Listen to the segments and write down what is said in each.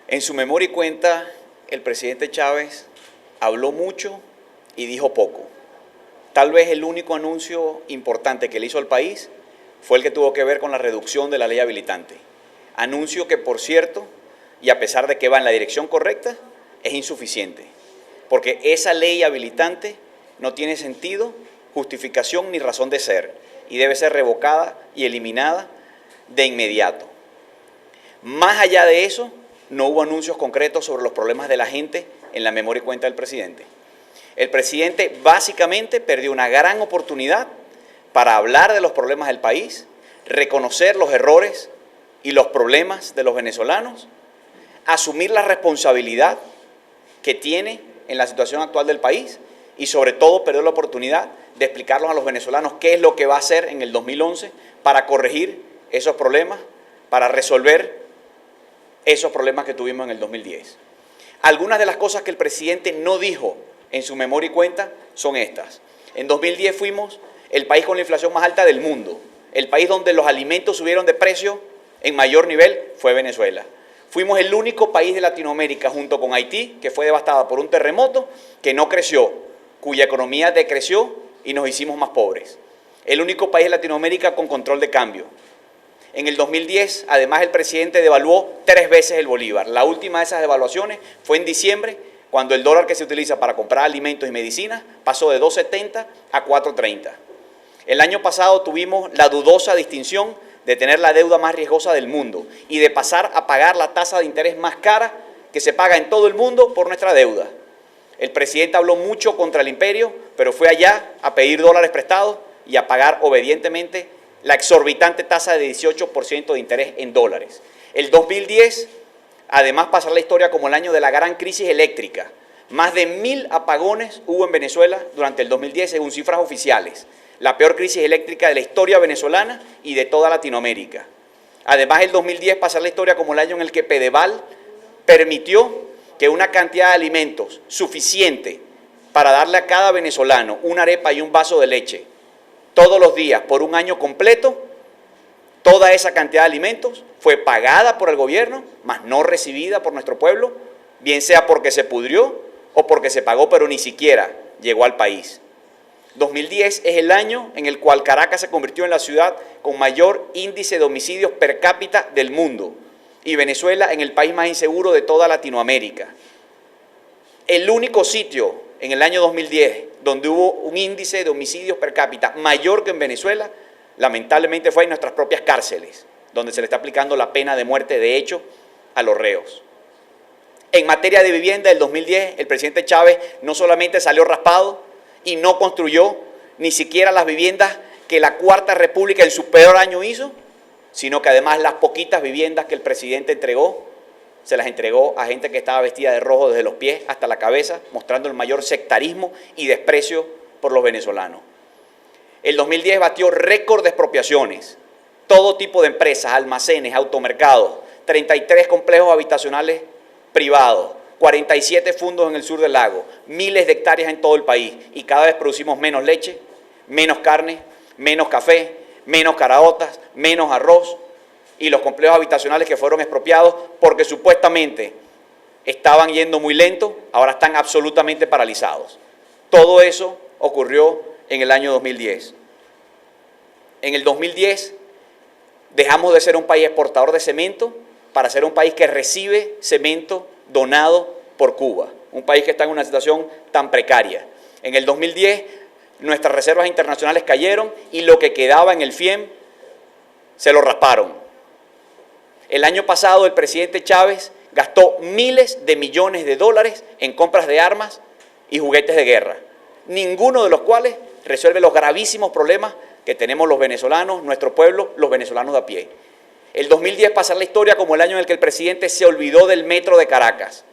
En su memoria y cuenta, el presidente Chávez habló mucho y dijo poco. Tal vez el único anuncio importante que le hizo al país fue el que tuvo que ver con la reducción de la ley habilitante. Anuncio que, por cierto, y a pesar de que va en la dirección correcta, es insuficiente, porque esa ley habilitante no tiene sentido, justificación ni razón de ser, y debe ser revocada y eliminada de inmediato. Más allá de eso, no hubo anuncios concretos sobre los problemas de la gente en la memoria y cuenta del presidente. El presidente básicamente perdió una gran oportunidad para hablar de los problemas del país, reconocer los errores y los problemas de los venezolanos, asumir la responsabilidad que tiene en la situación actual del país y sobre todo perdió la oportunidad de explicarles a los venezolanos qué es lo que va a hacer en el 2011 para corregir esos problemas, para resolver esos problemas que tuvimos en el 2010. Algunas de las cosas que el presidente no dijo en su memoria y cuenta son estas. En 2010 fuimos el país con la inflación más alta del mundo. El país donde los alimentos subieron de precio en mayor nivel fue Venezuela. Fuimos el único país de Latinoamérica, junto con Haití, que fue devastada por un terremoto, que no creció, cuya economía decreció y nos hicimos más pobres. El único país de Latinoamérica con control de cambio. En el 2010, además, el presidente devaluó 3 veces el bolívar. La última de esas devaluaciones fue en diciembre, cuando el dólar que se utiliza para comprar alimentos y medicinas pasó de 2.70 a 4.30. El año pasado tuvimos la dudosa distinción de tener la deuda más riesgosa del mundo y de pasar a pagar la tasa de interés más cara que se paga en todo el mundo por nuestra deuda. El presidente habló mucho contra el imperio, pero fue allá a pedir dólares prestados y a pagar obedientemente la exorbitante tasa de 18% de interés en dólares. El 2010, además, pasará la historia como el año de la gran crisis eléctrica. Más de 1000 apagones hubo en Venezuela durante el 2010, según cifras oficiales. La peor crisis eléctrica de la historia venezolana y de toda Latinoamérica. Además, el 2010 pasará la historia como el año en el que Pedeval permitió que una cantidad de alimentos suficiente para darle a cada venezolano una arepa y un vaso de leche todos los días por un año completo, toda esa cantidad de alimentos fue pagada por el gobierno, mas no recibida por nuestro pueblo, bien sea porque se pudrió o porque se pagó, pero ni siquiera llegó al país. 2010 es el año en el cual Caracas se convirtió en la ciudad con mayor índice de homicidios per cápita del mundo y Venezuela en el país más inseguro de toda Latinoamérica. El único sitio en el año 2010 donde hubo un índice de homicidios per cápita mayor que en Venezuela, lamentablemente fue en nuestras propias cárceles, donde se le está aplicando la pena de muerte de hecho a los reos. En materia de vivienda, del 2010, el presidente Chávez no solamente salió raspado y no construyó ni siquiera las viviendas que la Cuarta República en su peor año hizo, sino que además las poquitas viviendas que el presidente entregó, se las entregó a gente que estaba vestida de rojo desde los pies hasta la cabeza, mostrando el mayor sectarismo y desprecio por los venezolanos. El 2010 batió récord de expropiaciones, todo tipo de empresas, almacenes, automercados, 33 complejos habitacionales privados, 47 fundos en el sur del lago, miles de hectáreas en todo el país y cada vez producimos menos leche, menos carne, menos café, menos caraotas, menos arroz y los complejos habitacionales que fueron expropiados porque supuestamente estaban yendo muy lento, ahora están absolutamente paralizados. Todo eso ocurrió en el año 2010. En el 2010 dejamos de ser un país exportador de cemento para ser un país que recibe cemento donado por Cuba, un país que está en una situación tan precaria. En el 2010 nuestras reservas internacionales cayeron y lo que quedaba en el FIEM se lo rasparon. El año pasado el presidente Chávez gastó miles de millones de dólares en compras de armas y juguetes de guerra, ninguno de los cuales resuelve los gravísimos problemas que tenemos los venezolanos, nuestro pueblo, los venezolanos de a pie. El 2010 pasará la historia como el año en el que el presidente se olvidó del metro de Caracas,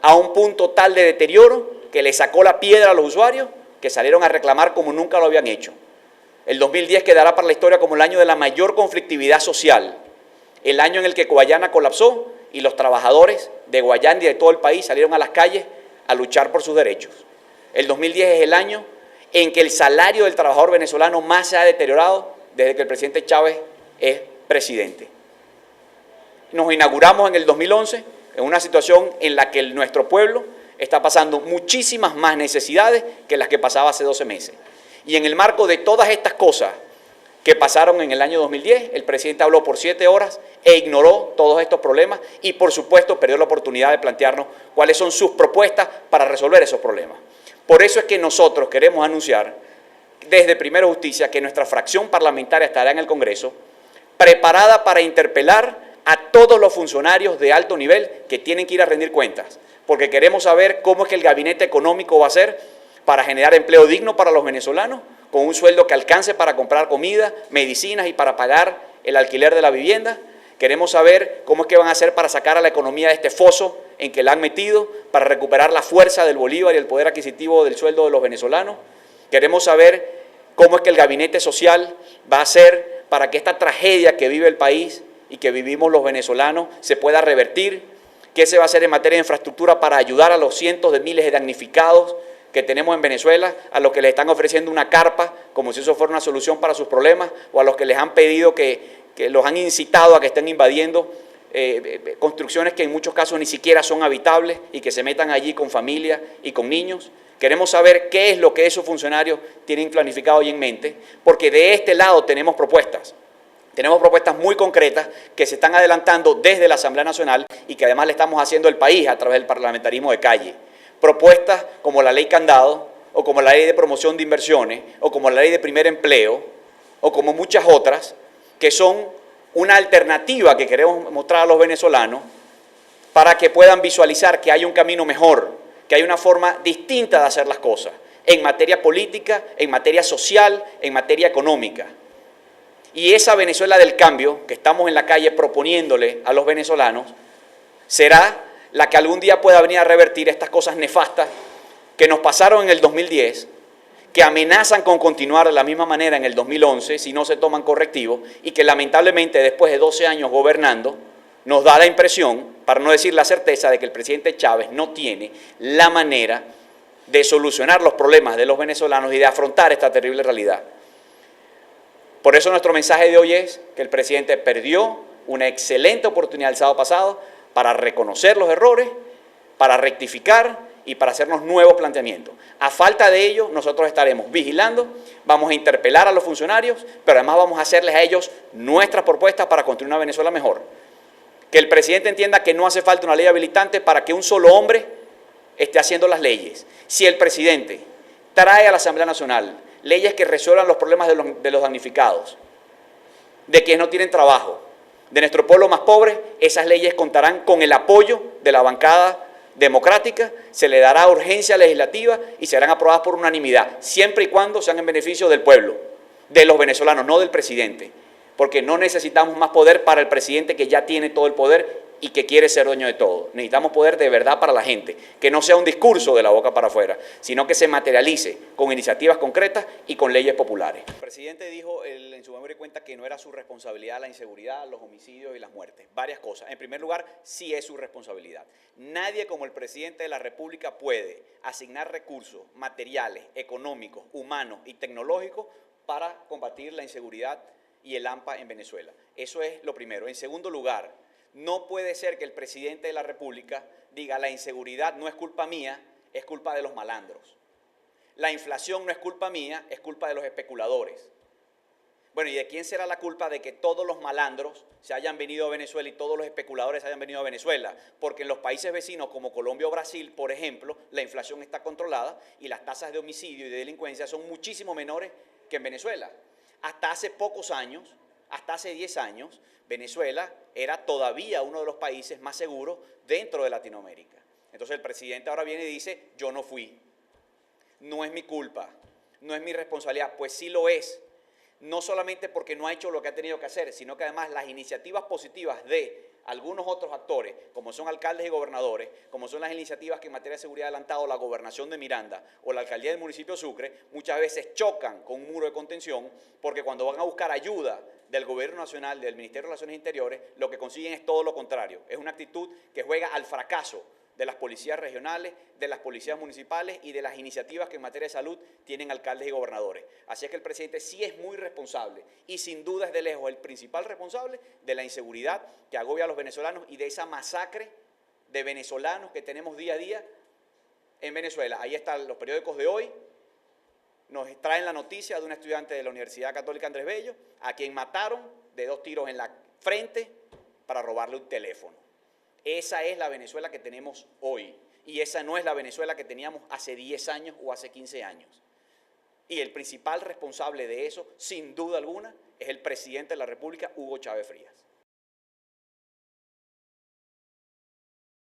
a un punto tal de deterioro que le sacó la piedra a los usuarios que salieron a reclamar como nunca lo habían hecho. El 2010 quedará para la historia como el año de la mayor conflictividad social, el año en el que Guayana colapsó y los trabajadores de Guayana y de todo el país salieron a las calles a luchar por sus derechos. El 2010 es el año en que el salario del trabajador venezolano más se ha deteriorado desde que el presidente Chávez es presidente. Nos inauguramos en el 2011 en una situación en la que nuestro pueblo está pasando muchísimas más necesidades que las que pasaba hace 12 meses. Y en el marco de todas estas cosas que pasaron en el año 2010, el presidente habló por 7 horas e ignoró todos estos problemas y, por supuesto, perdió la oportunidad de plantearnos cuáles son sus propuestas para resolver esos problemas. Por eso es que nosotros queremos anunciar desde Primero Justicia que nuestra fracción parlamentaria estará en el Congreso preparada para interpelar a todos los funcionarios de alto nivel que tienen que ir a rendir cuentas, porque queremos saber cómo es que el gabinete económico va a ser para generar empleo digno para los venezolanos, con un sueldo que alcance para comprar comida, medicinas y para pagar el alquiler de la vivienda. Queremos saber cómo es que van a hacer para sacar a la economía de este foso en que la han metido, para recuperar la fuerza del bolívar y el poder adquisitivo del sueldo de los venezolanos. Queremos saber cómo es que el gabinete social va a hacer para que esta tragedia que vive el país y que vivimos los venezolanos se pueda revertir. ¿Qué se va a hacer en materia de infraestructura para ayudar a los cientos de miles de damnificados que tenemos en Venezuela, a los que les están ofreciendo una carpa como si eso fuera una solución para sus problemas, o a los que les han pedido que los han incitado a que estén invadiendo construcciones que en muchos casos ni siquiera son habitables y que se metan allí con familias y con niños? Queremos saber qué es lo que esos funcionarios tienen planificado y en mente, porque de este lado tenemos propuestas. Tenemos propuestas muy concretas que se están adelantando desde la Asamblea Nacional y que además le estamos haciendo al país a través del parlamentarismo de calle. Propuestas como la ley Candado, o como la ley de promoción de inversiones, o como la ley de primer empleo, o como muchas otras, que son una alternativa que queremos mostrar a los venezolanos para que puedan visualizar que hay un camino mejor, que hay una forma distinta de hacer las cosas, en materia política, en materia social, en materia económica. Y esa Venezuela del cambio que estamos en la calle proponiéndole a los venezolanos será la que algún día pueda venir a revertir estas cosas nefastas que nos pasaron en el 2010, que amenazan con continuar de la misma manera en el 2011 si no se toman correctivos y que lamentablemente después de 12 años gobernando nos da la impresión, para no decir la certeza, de que el presidente Chávez no tiene la manera de solucionar los problemas de los venezolanos y de afrontar esta terrible realidad. Por eso nuestro mensaje de hoy es que el presidente perdió una excelente oportunidad el sábado pasado para reconocer los errores, para rectificar y para hacernos nuevos planteamientos. A falta de ello, nosotros estaremos vigilando, vamos a interpelar a los funcionarios, pero además vamos a hacerles a ellos nuestras propuestas para construir una Venezuela mejor. Que el presidente entienda que no hace falta una ley habilitante para que un solo hombre esté haciendo las leyes. Si el presidente trae a la Asamblea Nacional leyes que resuelvan los problemas de los damnificados, de quienes no tienen trabajo, de nuestro pueblo más pobre, esas leyes contarán con el apoyo de la bancada democrática, se le dará urgencia legislativa y serán aprobadas por unanimidad, siempre y cuando sean en beneficio del pueblo, de los venezolanos, no del presidente, porque no necesitamos más poder para el presidente que ya tiene todo el poder y que quiere ser dueño de todo. Necesitamos poder de verdad para la gente, que no sea un discurso de la boca para afuera, sino que se materialice con iniciativas concretas y con leyes populares. El presidente dijo en su memoria y cuenta que no era su responsabilidad la inseguridad, los homicidios y las muertes. Varias cosas. En primer lugar, sí es su responsabilidad. Nadie como el presidente de la República puede asignar recursos materiales, económicos, humanos y tecnológicos para combatir la inseguridad y el hampa en Venezuela. Eso es lo primero. En segundo lugar, no puede ser que el presidente de la República diga la inseguridad no es culpa mía, es culpa de los malandros. La inflación no es culpa mía, es culpa de los especuladores. Bueno, ¿y de quién será la culpa de que todos los malandros se hayan venido a Venezuela y todos los especuladores se hayan venido a Venezuela? Porque en los países vecinos como Colombia o Brasil, por ejemplo, la inflación está controlada y las tasas de homicidio y de delincuencia son muchísimo menores que en Venezuela. Hasta hace pocos años, hasta hace 10 años, Venezuela era todavía uno de los países más seguros dentro de Latinoamérica. Entonces el presidente ahora viene y dice, yo no fui, no es mi culpa, no es mi responsabilidad. Pues sí lo es, no solamente porque no ha hecho lo que ha tenido que hacer, sino que además las iniciativas positivas de algunos otros actores, como son alcaldes y gobernadores, como son las iniciativas que en materia de seguridad ha adelantado la gobernación de Miranda o la alcaldía del municipio de Sucre, muchas veces chocan con un muro de contención, porque cuando van a buscar ayuda del gobierno nacional, del Ministerio de Relaciones Interiores, lo que consiguen es todo lo contrario. Es una actitud que juega al fracaso de las policías regionales, de las policías municipales y de las iniciativas que en materia de salud tienen alcaldes y gobernadores. Así es que el presidente sí es muy responsable y sin duda es de lejos el principal responsable de la inseguridad que agobia a los venezolanos y de esa masacre de venezolanos que tenemos día a día en Venezuela. Ahí están los periódicos de hoy, nos traen la noticia de una estudiante de la Universidad Católica Andrés Bello, a quien mataron de 2 tiros en la frente para robarle un teléfono. Esa es la Venezuela que tenemos hoy, y esa no es la Venezuela que teníamos hace 10 años o hace 15 años. Y el principal responsable de eso, sin duda alguna, es el presidente de la República, Hugo Chávez Frías.